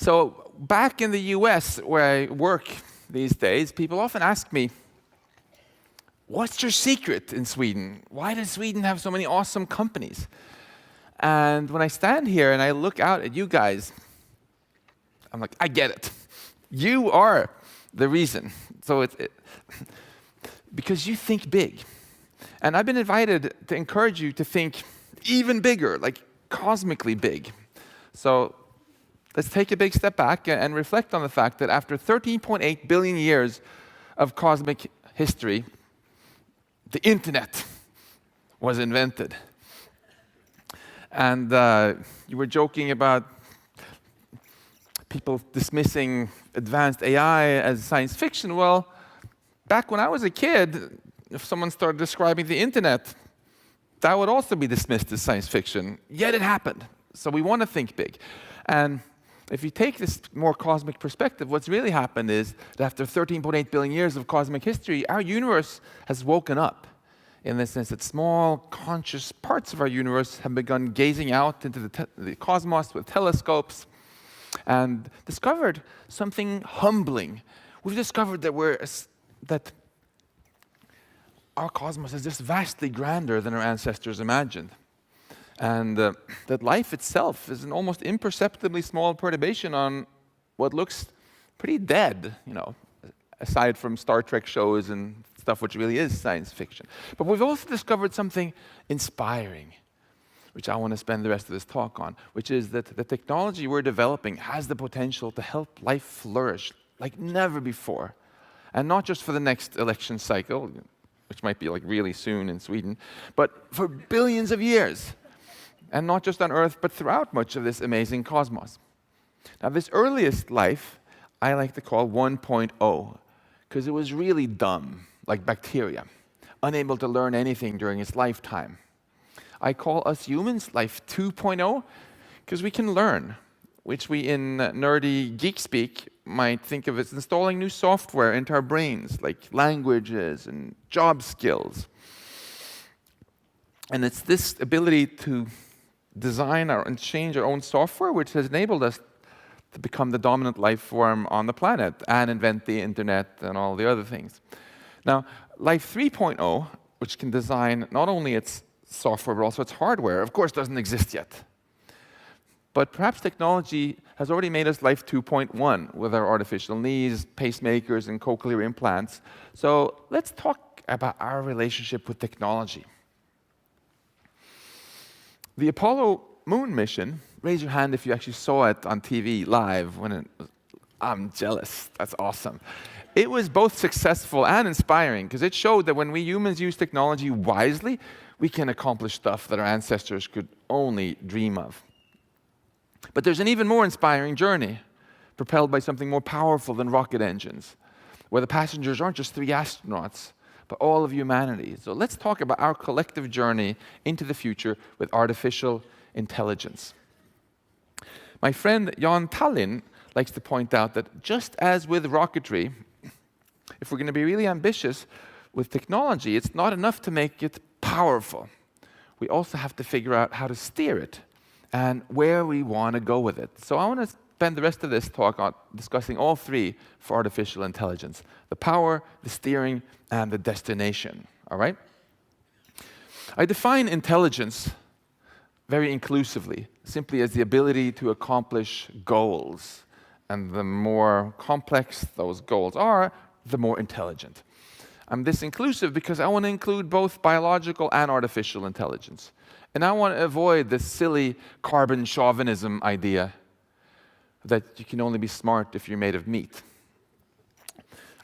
So back in the US, where I work these days, people often ask me, what's your secret in Sweden? Why does Sweden have so many awesome companies? And when I stand here and I look out at you guys, I'm like, I get it. You are the reason. So because you think big. And I've been invited to encourage you to think even bigger, like cosmically big. So let's take a big step back and reflect on the fact that after 13.8 billion years of cosmic history, the internet was invented. And you were joking about people dismissing advanced AI as science fiction. Well, back when I was a kid, if someone started describing the internet, that would also be dismissed as science fiction. Yet it happened. So we want to think big. And if you take this more cosmic perspective, what's really happened is that after 13.8 billion years of cosmic history, our universe has woken up, in the sense that small, conscious parts of our universe have begun gazing out into the cosmos with telescopes and discovered something humbling. We've discovered that our cosmos is just vastly grander than our ancestors imagined. And that life itself is an almost imperceptibly small perturbation on what looks pretty dead, aside from Star Trek shows and stuff which really is science fiction. But we've also discovered something inspiring, which I want to spend the rest of this talk on, which is that the technology we're developing has the potential to help life flourish like never before. And not just for the next election cycle, which might be like really soon in Sweden, but for billions of years. And not just on Earth, but throughout much of this amazing cosmos. Now, this earliest life, I like to call 1.0, because it was really dumb, like bacteria, unable to learn anything during its lifetime. I call us humans life 2.0, because we can learn, which we in nerdy geek speak might think of as installing new software into our brains, like languages and job skills. And it's this ability to design and change our own software which has enabled us to become the dominant life form on the planet and invent the internet and all the other things. Now, life 3.0, which can design not only its software but also its hardware, of course doesn't exist yet. But perhaps technology has already made us life 2.1 with our artificial knees, pacemakers, and cochlear implants. So let's talk about our relationship with technology. The Apollo moon mission, raise your hand if you actually saw it on TV live when it was, I'm jealous, that's awesome. It was both successful and inspiring because it showed that when we humans use technology wisely, we can accomplish stuff that our ancestors could only dream of. But there's an even more inspiring journey, propelled by something more powerful than rocket engines, where the passengers aren't just 3 astronauts, but all of humanity. So let's talk about our collective journey into the future with artificial intelligence. My friend Jan Tallinn likes to point out that just as with rocketry, if we're going to be really ambitious with technology, it's not enough to make it powerful. We also have to figure out how to steer it and where we want to go with it. So I want to spend the rest of this talk on discussing all three for artificial intelligence: the power, the steering, and the destination. All right? I define intelligence very inclusively, simply as the ability to accomplish goals. And the more complex those goals are, the more intelligent. I'm this inclusive because I want to include both biological and artificial intelligence. And I want to avoid this silly carbon chauvinism idea that you can only be smart if you're made of meat.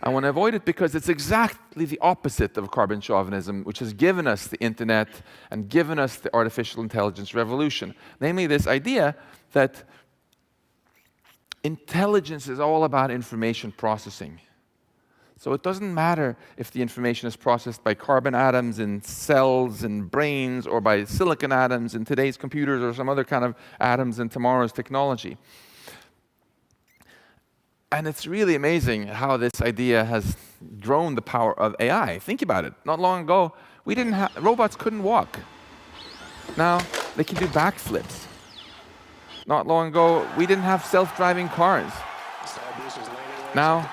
I want to avoid it because it's exactly the opposite of carbon chauvinism, which has given us the internet and given us the artificial intelligence revolution. Namely, this idea that intelligence is all about information processing. So it doesn't matter if the information is processed by carbon atoms in cells and brains, or by silicon atoms in today's computers, or some other kind of atoms in tomorrow's technology. And it's really amazing how this idea has grown the power of AI. Think about it. Not long ago, robots couldn't walk. Now they can do backflips. Not long ago, we didn't have self-driving cars. Now,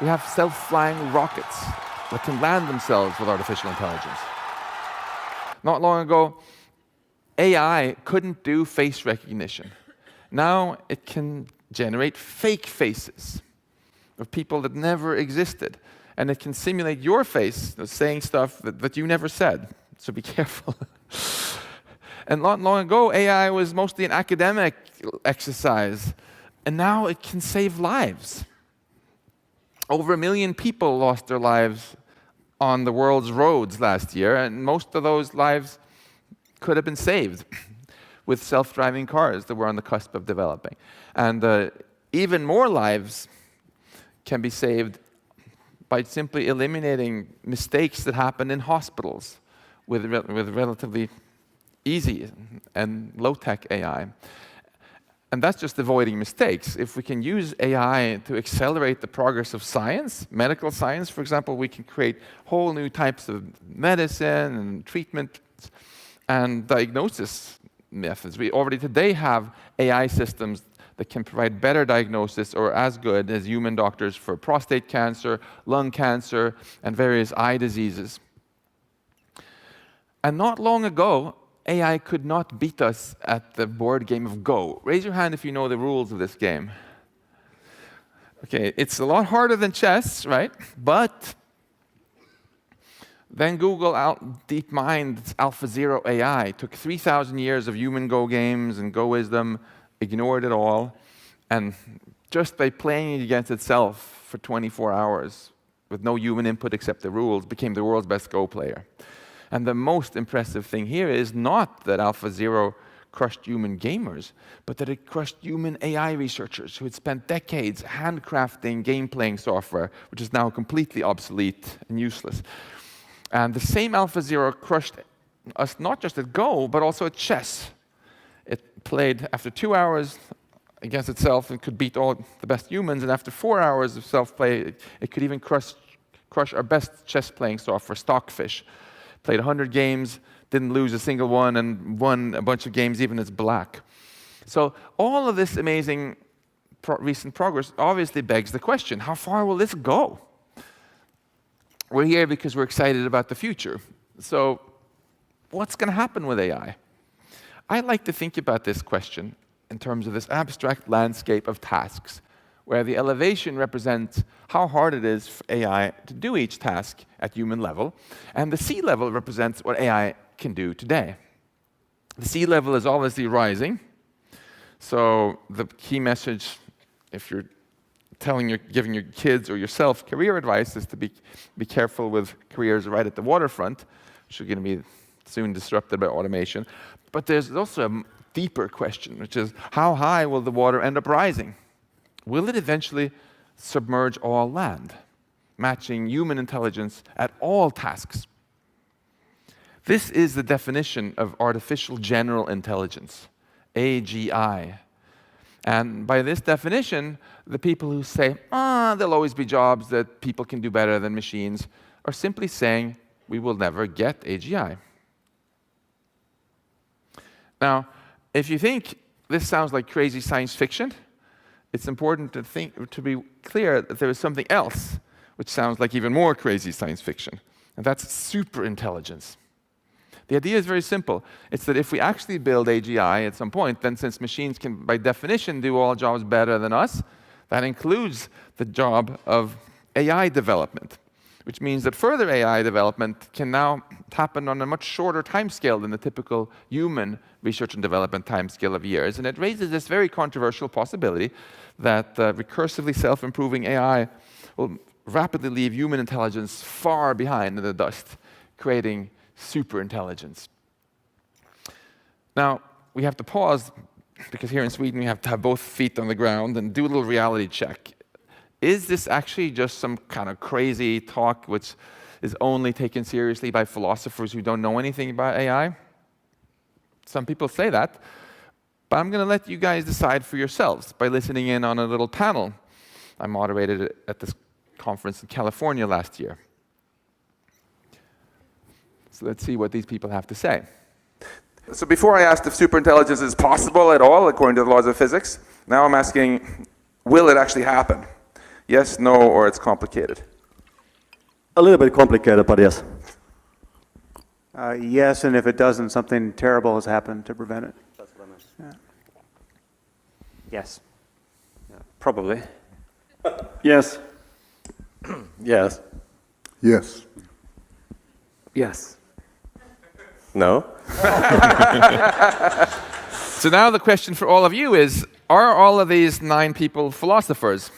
we have self-flying rockets that can land themselves with artificial intelligence. Not long ago, AI couldn't do face recognition. Now it can generate fake faces of people that never existed. And it can simulate your face, saying stuff that you never said. So be careful. And not long ago, AI was mostly an academic exercise. And now it can save lives. Over 1 million people lost their lives on the world's roads last year, and most of those lives could have been saved with self-driving cars that were on the cusp of developing. And even more lives can be saved by simply eliminating mistakes that happen in hospitals with relatively easy and low-tech AI. And that's just avoiding mistakes. If we can use AI to accelerate the progress of science, medical science, for example, we can create whole new types of medicine and treatment and diagnosis methods. We already today have AI systems that can provide better diagnosis or as good as human doctors for prostate cancer, lung cancer, and various eye diseases. And not long ago, AI could not beat us at the board game of Go. Raise your hand if you know the rules of this game. Okay, it's a lot harder than chess, right? But then Google DeepMind's AlphaZero AI took 3,000 years of human Go games and Go wisdom, ignored it all, and just by playing it against itself for 24 hours with no human input except the rules, became the world's best Go player. And the most impressive thing here is not that AlphaZero crushed human gamers, but that it crushed human AI researchers who had spent decades handcrafting game-playing software, which is now completely obsolete and useless. And the same AlphaZero crushed us not just at Go, but also at chess. It played after 2 hours against itself and could beat all the best humans, and after 4 hours of self-play, it could even crush our best chess-playing software, Stockfish. Played 100 games, didn't lose a single one, and won a bunch of games even as black. So all of this amazing recent progress obviously begs the question, how far will this go? We're here because we're excited about the future. So what's going to happen with AI? I like to think about this question in terms of this abstract landscape of tasks, where the elevation represents how hard it is for AI to do each task at human level, and the sea level represents what AI can do today. The sea level is obviously rising, so the key message, if you're giving your kids or yourself career advice, is to be careful with careers right at the waterfront, which are going to be soon disrupted by automation. But there's also a deeper question, which is how high will the water end up rising? Will it eventually submerge all land, matching human intelligence at all tasks? This is the definition of artificial general intelligence, AGI. And by this definition, the people who say, there'll always be jobs that people can do better than machines, are simply saying, we will never get AGI. Now, if you think this sounds like crazy science fiction, it's important to be clear that there is something else which sounds like even more crazy science fiction, and that's superintelligence. The idea is very simple. It's that if we actually build AGI at some point, then since machines can, by definition, do all jobs better than us, that includes the job of AI development, which means that further AI development can now happen on a much shorter timescale than the typical human research and development timescale of years. And it raises this very controversial possibility that recursively self-improving AI will rapidly leave human intelligence far behind in the dust, creating superintelligence. Now, we have to pause, because here in Sweden we have to have both feet on the ground and do a little reality check. Is this actually just some kind of crazy talk which is only taken seriously by philosophers who don't know anything about AI? Some people say that, but I'm going to let you guys decide for yourselves by listening in on a little panel I moderated at this conference in California last year. So let's see what these people have to say. So before I asked if superintelligence is possible at all, according to the laws of physics, now I'm asking, will it actually happen? Yes, no, or it's complicated? A little bit complicated, but yes. Yes, and if it doesn't, something terrible has happened to prevent it. That's what I meant. Yeah. Yes. Yeah, probably. Yes. Yes. Yes. Yes. No. So now the question for all of you is, are all of these 9 people philosophers?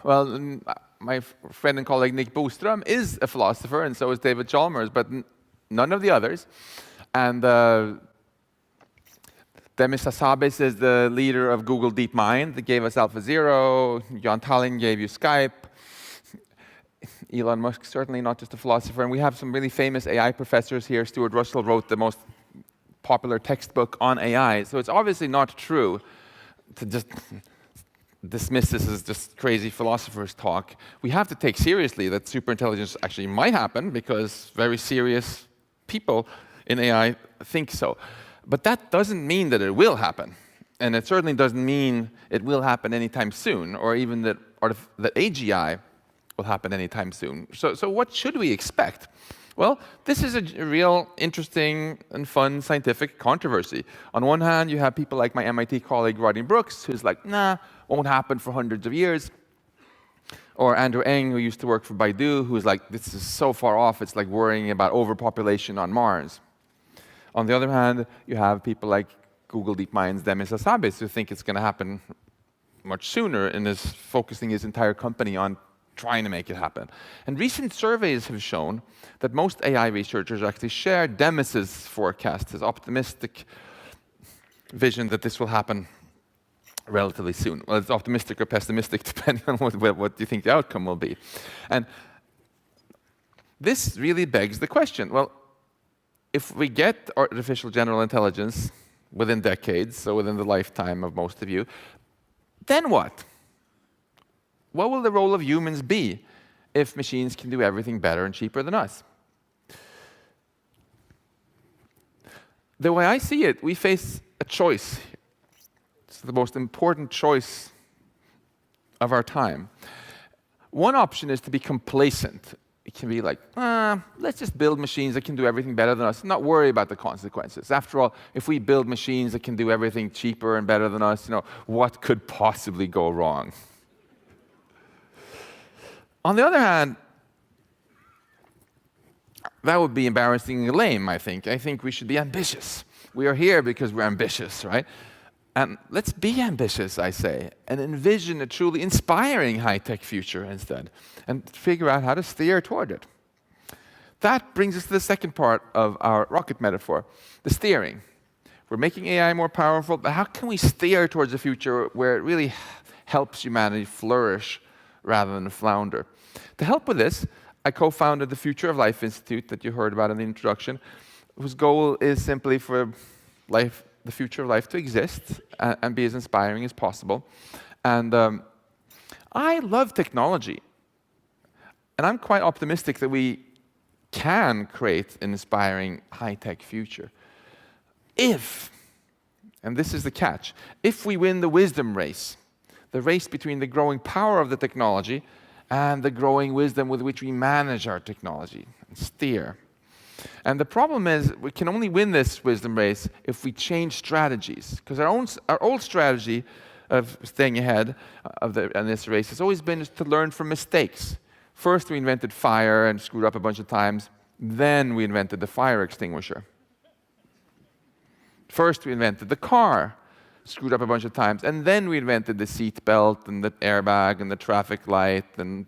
Well, my friend and colleague Nick Boström is a philosopher, and so is David Chalmers, but none of the others. And Demis Hassabis is the leader of Google DeepMind that gave us AlphaZero. Jan Tallinn gave you Skype. Elon Musk, certainly not just a philosopher. And we have some really famous AI professors here. Stuart Russell wrote the most popular textbook on AI. So it's obviously not true to just dismiss this as just crazy philosophers' talk. We have to take seriously that superintelligence actually might happen because very serious people in AI think so. But that doesn't mean that it will happen. And it certainly doesn't mean it will happen anytime soon, or even that AGI will happen anytime soon. So what should we expect? Well, this is a real interesting and fun scientific controversy. On one hand, you have people like my MIT colleague Rodney Brooks, who's like, nah, won't happen for hundreds of years. Or Andrew Ng, who used to work for Baidu, who's like, this is so far off, it's like worrying about overpopulation on Mars. On the other hand, you have people like Google DeepMind's Demis Hassabis, who think it's going to happen much sooner and is focusing his entire company on trying to make it happen. And recent surveys have shown that most AI researchers actually share Demis's forecast, his optimistic vision that this will happen relatively soon. Well, it's optimistic or pessimistic, depending on what you think the outcome will be. And this really begs the question, well, if we get artificial general intelligence within decades, so within the lifetime of most of you, then what? What will the role of humans be if machines can do everything better and cheaper than us? The way I see it, we face a choice. It's the most important choice of our time. One option is to be complacent. It can be like, let's just build machines that can do everything better than us, and not worry about the consequences. After all, if we build machines that can do everything cheaper and better than us, what could possibly go wrong? On the other hand, that would be embarrassingly lame, I think. I think we should be ambitious. We are here because we're ambitious, right? And let's be ambitious, I say, and envision a truly inspiring high-tech future instead, and figure out how to steer toward it. That brings us to the second part of our rocket metaphor, the steering. We're making AI more powerful, but how can we steer towards a future where it really helps humanity flourish rather than flounder? To help with this, I co-founded the Future of Life Institute that you heard about in the introduction, whose goal is simply for the future of life to exist and be as inspiring as possible. And I love technology. And I'm quite optimistic that we can create an inspiring high-tech future. If, and this is the catch, if we win the wisdom race, the race between the growing power of the technology and the growing wisdom with which we manage our technology and steer. And the problem is, we can only win this wisdom race if we change strategies. Because our old strategy of staying ahead in this race has always been to learn from mistakes. First, we invented fire and screwed up a bunch of times. Then we invented the fire extinguisher. First, we invented the car, screwed up a bunch of times. And then we invented the seat belt and the airbag and the traffic light and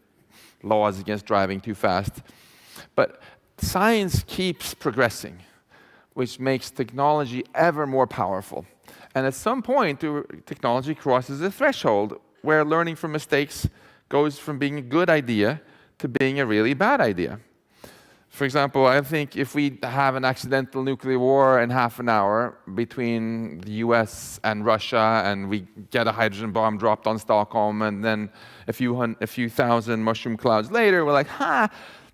laws against driving too fast. But science keeps progressing, which makes technology ever more powerful. And at some point, technology crosses a threshold where learning from mistakes goes from being a good idea to being a really bad idea. For example, I think if we have an accidental nuclear war in half an hour between the US and Russia, and we get a hydrogen bomb dropped on Stockholm, and then a few thousand mushroom clouds later, we're like,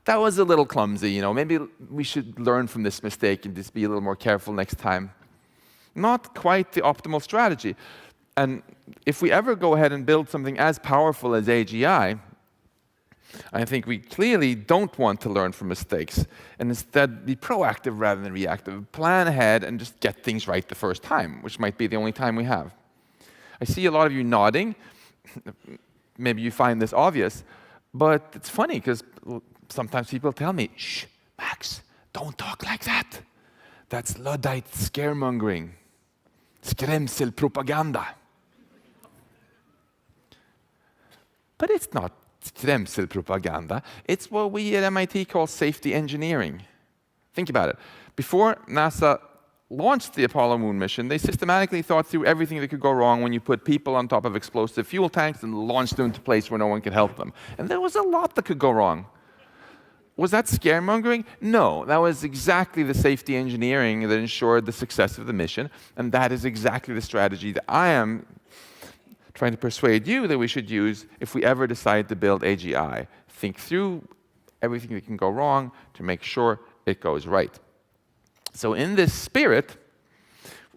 that was a little clumsy, you know, maybe we should learn from this mistake and just be a little more careful next time. Not quite the optimal strategy. And if we ever go ahead and build something as powerful as AGI, I think we clearly don't want to learn from mistakes and instead be proactive rather than reactive. Plan ahead and just get things right the first time, which might be the only time we have. I see a lot of you nodding. Maybe you find this obvious, but it's funny because sometimes people tell me, shh, Max, don't talk like that. That's Luddite scaremongering. Skrämselpropaganda. But it's not skrämselpropaganda. It's what we at MIT call safety engineering. Think about it. Before NASA launched the Apollo moon mission, they systematically thought through everything that could go wrong when you put people on top of explosive fuel tanks and launched them into a place where no one could help them. And there was a lot that could go wrong. Was that scaremongering? No, that was exactly the safety engineering that ensured the success of the mission, and that is exactly the strategy that I am trying to persuade you that we should use if we ever decide to build AGI. Think through everything that can go wrong to make sure it goes right. So in this spirit,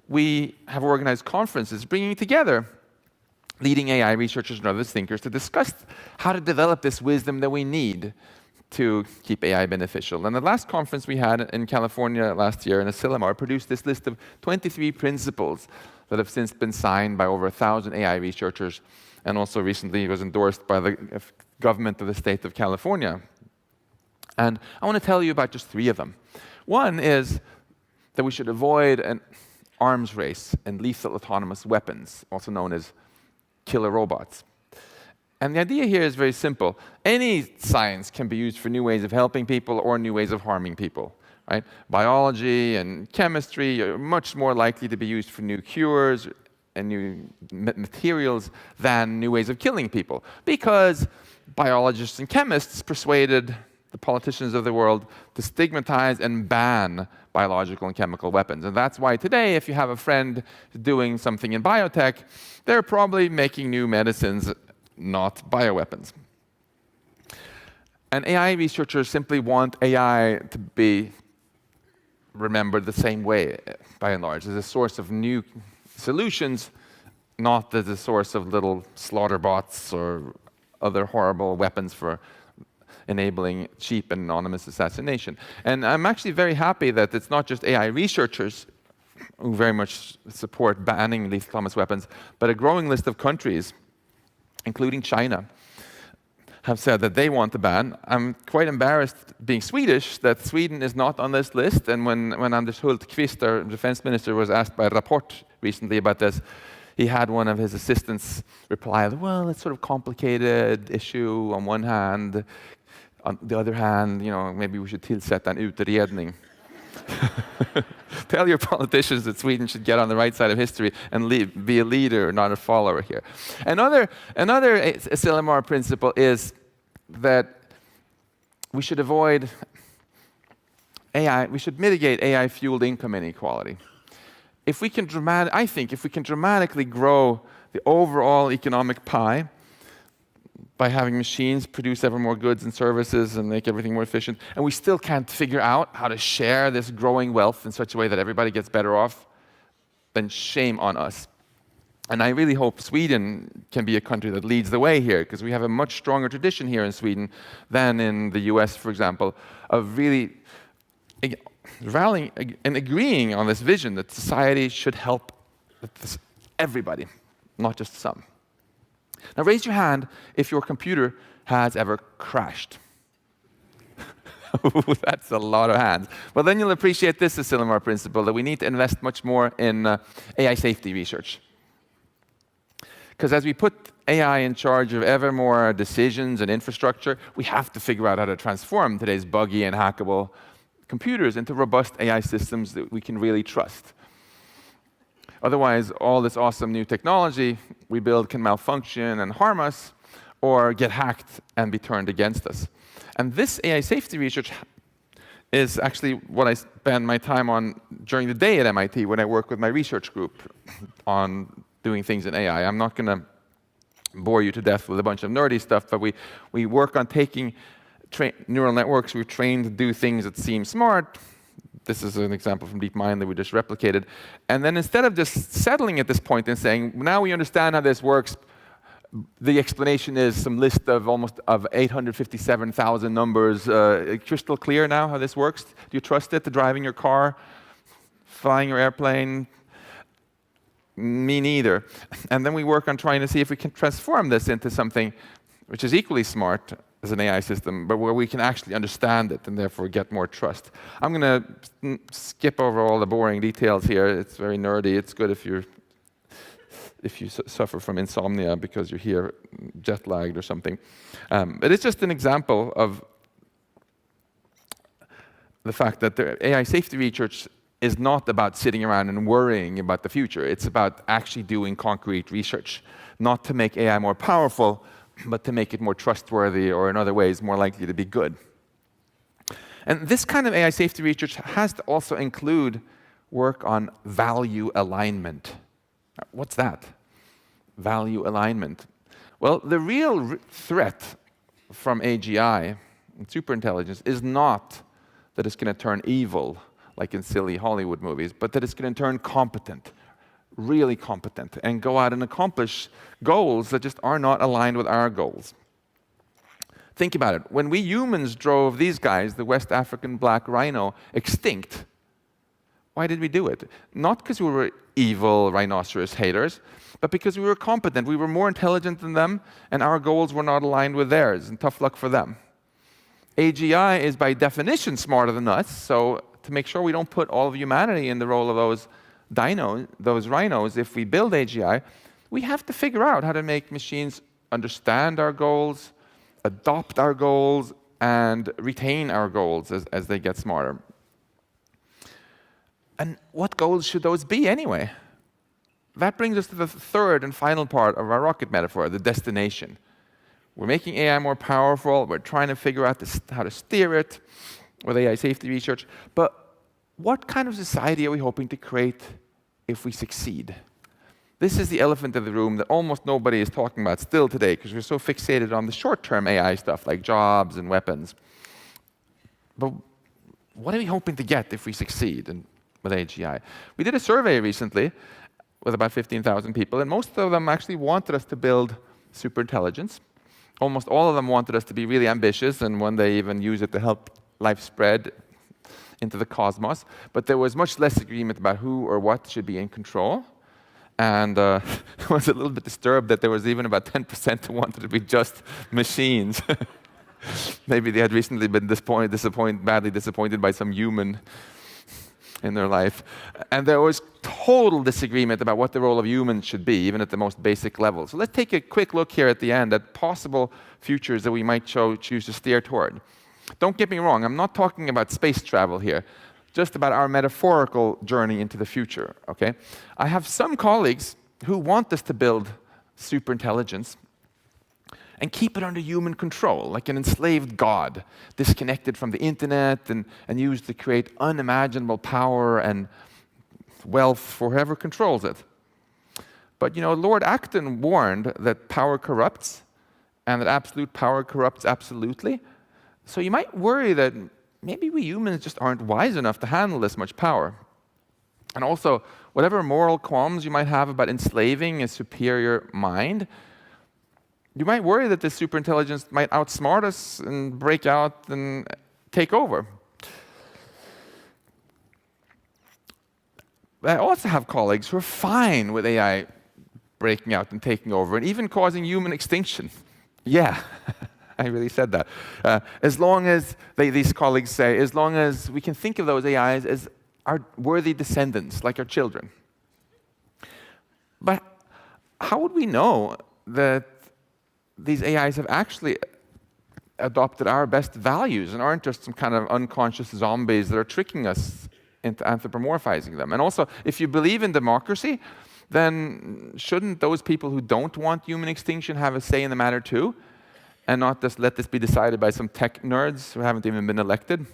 we have organized conferences bringing together leading AI researchers and other thinkers to discuss how to develop this wisdom that we need to keep AI beneficial. And the last conference we had in California last year in Asilomar produced this list of 23 principles that have since been signed by over 1,000 AI researchers, and also recently was endorsed by the government of the state of California. And I want to tell you about just 3 of them. One is that we should avoid an arms race and lethal autonomous weapons, also known as killer robots. And the idea here is very simple. Any science can be used for new ways of helping people or new ways of harming people. Right? Biology and chemistry are much more likely to be used for new cures and new materials than new ways of killing people, because biologists and chemists persuaded the politicians of the world to stigmatize and ban biological and chemical weapons. And that's why today, if you have a friend doing something in biotech, they're probably making new medicines, not bioweapons. And AI researchers simply want AI to be remembered the same way, by and large, as a source of new solutions, not as a source of little slaughter bots or other horrible weapons for enabling cheap and anonymous assassination. And I'm actually very happy that it's not just AI researchers who very much support banning lethal autonomous weapons, but a growing list of countries, including China, have said that they want to ban. I'm quite embarrassed, being Swedish, that Sweden is not on this list. And when Anders Hultqvist, our defense minister, was asked by Rapport recently about this, he had one of his assistants reply, well, it's sort of complicated issue on one hand. On the other hand, you know, maybe we should tillsätta en utredning. Tell your politicians that Sweden should get on the right side of history and be a leader, not a follower here. Another Asilomar principle is that we should avoid AI, we should mitigate AI-fueled income inequality. If we can I think if we can dramatically grow the overall economic pie by having machines produce ever more goods and services and make everything more efficient, and we still can't figure out how to share this growing wealth in such a way that everybody gets better off, then shame on us. And I really hope Sweden can be a country that leads the way here, because we have a much stronger tradition here in Sweden than in the US, for example, of really rallying and agreeing on this vision that society should help everybody, not just some. Now raise your hand if your computer has ever crashed. That's a lot of hands. Well, then you'll appreciate this Asilomar principle, that we need to invest much more in AI safety research. Because as we put AI in charge of ever more decisions and infrastructure, we have to figure out how to transform today's buggy and hackable computers into robust AI systems that we can really trust. Otherwise, all this awesome new technology we build can malfunction and harm us, or get hacked and be turned against us. And this AI safety research is actually what I spend my time on during the day at MIT when I work with my research group on doing things in AI. I'm not going to bore you to death with a bunch of nerdy stuff, but we work on taking neural networks we've trained to do things that seem smart. This is an example from DeepMind that we just replicated. And then instead of just settling at this point and saying, now we understand how this works, the explanation is some list of almost 857,000 numbers. Crystal clear now how this works? Do you trust it to driving your car, flying your airplane? Me neither. And then we work on trying to see if we can transform this into something which is equally smart as an AI system, but where we can actually understand it and therefore get more trust. I'm going to skip over all the boring details here. It's very nerdy. It's good if you suffer from insomnia because you're here jet lagged or something. But it's just an example of the fact that the AI safety research is not about sitting around and worrying about the future. It's about actually doing concrete research, not to make AI more powerful, but to make it more trustworthy or in other ways more likely to be good. And this kind of AI safety research has to also include work on value alignment. What's that? Value alignment. Well, the real threat from AGI and superintelligence is not that it's going to turn evil like in silly Hollywood movies, but that it's going to turn competent, really competent, and go out and accomplish goals that just are not aligned with our goals. Think about it. When we humans drove these guys, the West African black rhino, extinct, why did we do it? Not because we were evil rhinoceros haters, but because we were competent. We were more intelligent than them, and our goals were not aligned with theirs, and tough luck for them. AGI is by definition smarter than us, so to make sure we don't put all of humanity in the role of those rhinos, if we build AGI, we have to figure out how to make machines understand our goals, adopt our goals, and retain our goals as they get smarter. And what goals should those be anyway? That brings us to the third and final part of our rocket metaphor, the destination. We're making AI more powerful. We're trying to figure out how to steer it with AI safety research. But what kind of society are we hoping to create if we succeed? This is the elephant in the room that almost nobody is talking about still today because we're so fixated on the short-term AI stuff like jobs and weapons. But what are we hoping to get if we succeed with AGI? We did a survey recently with about 15,000 people, and most of them actually wanted us to build superintelligence. Almost all of them wanted us to be really ambitious, and one day even use it to help life spread into the cosmos. But there was much less agreement about who or what should be in control. And I was a little bit disturbed that there was even about 10% who wanted to be just machines. Maybe they had recently been badly disappointed by some human in their life. And there was total disagreement about what the role of humans should be, even at the most basic level. So let's take a quick look here at the end at possible futures that we might choose to steer toward. Don't get me wrong, I'm not talking about space travel here, just about our metaphorical journey into the future, okay? I have some colleagues who want us to build superintelligence and keep it under human control, like an enslaved god, disconnected from the internet and used to create unimaginable power and wealth for whoever controls it. But you know, Lord Acton warned that power corrupts and that absolute power corrupts absolutely. So you might worry that maybe we humans just aren't wise enough to handle this much power. And also, whatever moral qualms you might have about enslaving a superior mind, you might worry that this superintelligence might outsmart us and break out and take over. But I also have colleagues who are fine with AI breaking out and taking over and even causing human extinction. Yeah. I really said that. As long as, these colleagues say, as long as we can think of those AIs as our worthy descendants, like our children. But how would we know that these AIs have actually adopted our best values and aren't just some kind of unconscious zombies that are tricking us into anthropomorphizing them? And also, if you believe in democracy, then shouldn't those people who don't want human extinction have a say in the matter too? And not just let this be decided by some tech nerds who haven't even been elected?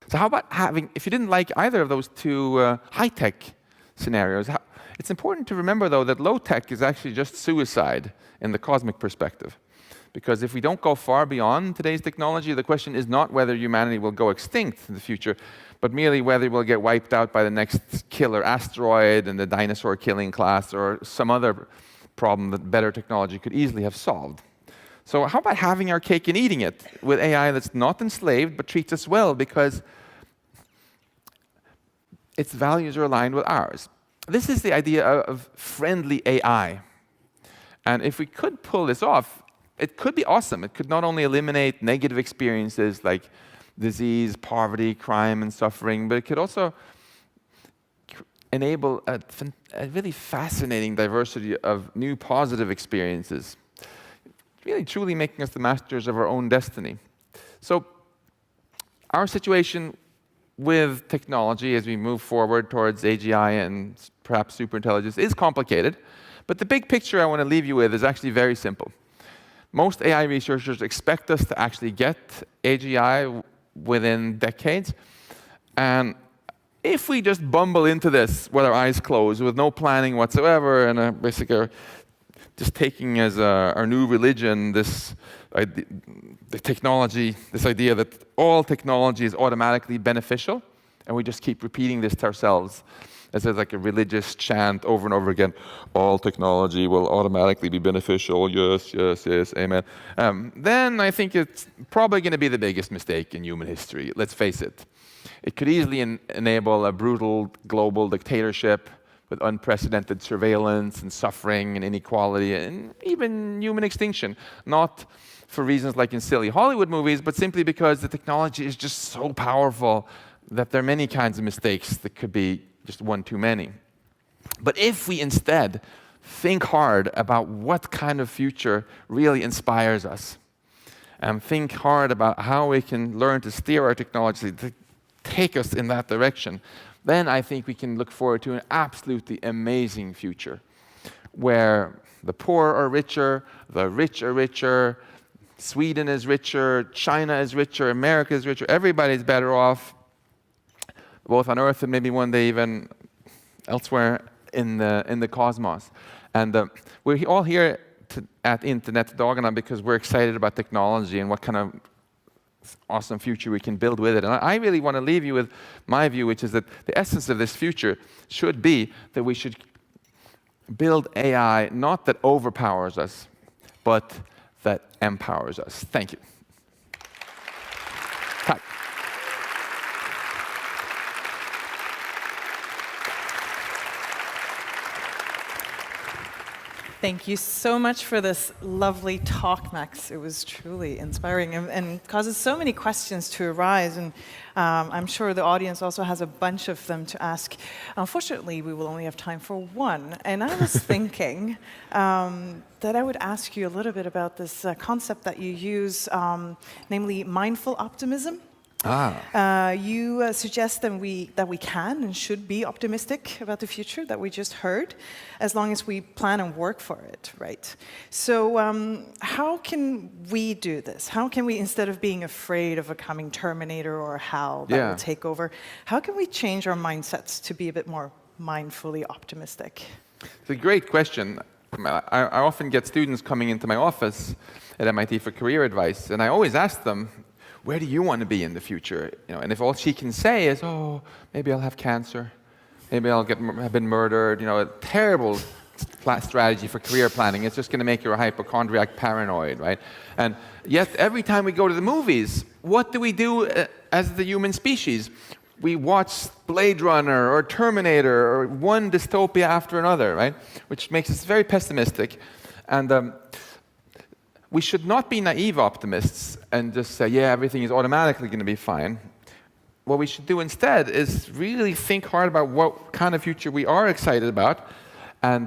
So how about if you didn't like either of those two high-tech scenarios, it's important to remember, though, that low-tech is actually just suicide in the cosmic perspective. Because if we don't go far beyond today's technology, the question is not whether humanity will go extinct in the future, but merely whether we'll get wiped out by the next killer asteroid in the dinosaur killing class or some other problem that better technology could easily have solved. So how about having our cake and eating it with AI that's not enslaved but treats us well because its values are aligned with ours? This is the idea of friendly AI. And if we could pull this off, it could be awesome. It could not only eliminate negative experiences like disease, poverty, crime, and suffering, but it could also enable a really fascinating diversity of new positive experiences, really truly making us the masters of our own destiny. So our situation with technology as we move forward towards AGI and perhaps superintelligence is complicated, but the big picture I want to leave you with is actually very simple. Most AI researchers expect us to actually get AGI within decades. And if we just bumble into this with our eyes closed, with no planning whatsoever, and basically just taking as our new religion this the technology, this idea that all technology is automatically beneficial, and we just keep repeating this to ourselves as like a religious chant over and over again, all technology will automatically be beneficial, yes, yes, yes, amen. Then I think it's probably going to be the biggest mistake in human history, let's face it. It could easily enable a brutal global dictatorship with unprecedented surveillance and suffering and inequality and even human extinction, not for reasons like in silly Hollywood movies, but simply because the technology is just so powerful that there are many kinds of mistakes that could be just one too many. But if we instead think hard about what kind of future really inspires us, and think hard about how we can learn to steer our technology to take us in that direction, then I think we can look forward to an absolutely amazing future where the poor are richer, the rich are richer, Sweden is richer, China is richer, America is richer, everybody's better off, both on Earth and maybe one day even elsewhere in the cosmos. And we're all here at Internetdagarna because we're excited about technology and what kind of awesome future we can build with it. And I really want to leave you with my view, which is that the essence of this future should be that we should build AI not that overpowers us, but that empowers us. Thank you. Tack. Thank you so much for this lovely talk, Max. It was truly inspiring and causes so many questions to arise. And I'm sure the audience also has a bunch of them to ask. Unfortunately, we will only have time for one. And I was thinking that I would ask you a little bit about this concept that you use, namely mindful optimism. You suggest that we can and should be optimistic about the future that we just heard, as long as we plan and work for it, right? So how can we do this? How can we, instead of being afraid of a coming Terminator or HAL that will take over, how can we change our mindsets to be a bit more mindfully optimistic? It's a great question. I often get students coming into my office at MIT for career advice, and I always ask them, where do you want to be in the future? You know, and if all she can say is, oh, maybe I'll have cancer, maybe I'll have been murdered, you know, a terrible strategy for career planning. It's just going to make you a hypochondriac paranoid, right? And yet, every time we go to the movies, what do we do as the human species? We watch Blade Runner or Terminator or one dystopia after another, right? Which makes us very pessimistic. And we should not be naive optimists and just say, yeah, everything is automatically going to be fine. What we should do instead is really think hard about what kind of future we are excited about, and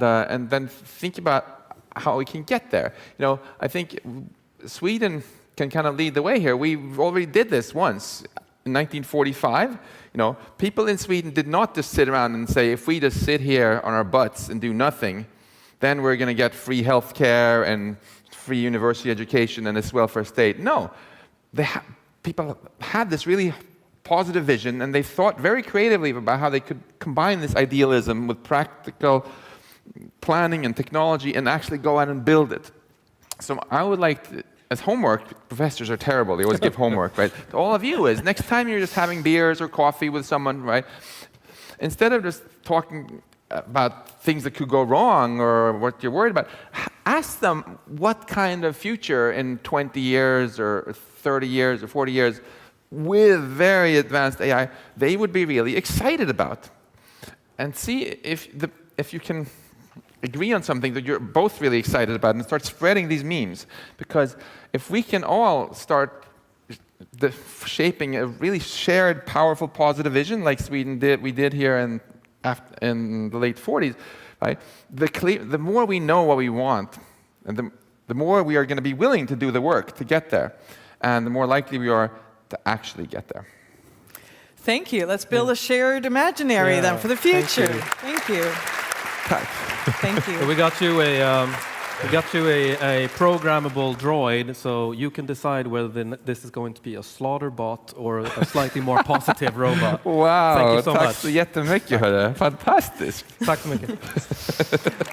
then think about how we can get there. You know, I think Sweden can kind of lead the way here. We already did this once. In 1945, you know, people in Sweden did not just sit around and say, if we just sit here on our butts and do nothing, then we're going to get free health care and free university education and this welfare state. No, people had this really positive vision, and they thought very creatively about how they could combine this idealism with practical planning and technology and actually go out and build it. So I would like as homework, professors are terrible. They always give homework, right? To all of you is next time you're just having beers or coffee with someone, right? Instead of just talking about things that could go wrong or what you're worried about, ask them what kind of future in 20 years or 30 years or 40 years with very advanced AI they would be really excited about. And see if you can agree on something that you're both really excited about and start spreading these memes. Because if we can all start shaping a really shared, powerful, positive vision like Sweden did, we did here in the late 40s, right? The more we know what we want, and the more we are going to be willing to do the work to get there, and the more likely we are to actually get there. Thank you. Let's build a shared imaginary then for the future. Thank you. Thank you. Thank you. So we got you a programmable droid, so you can decide whether this is going to be a slaughter bot or a slightly more positive robot. Wow, Thank you so tack much. så jättemycket hörru. Fantastiskt. Tack så mycket.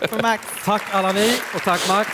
För Max. Tack alla ni och tack Max.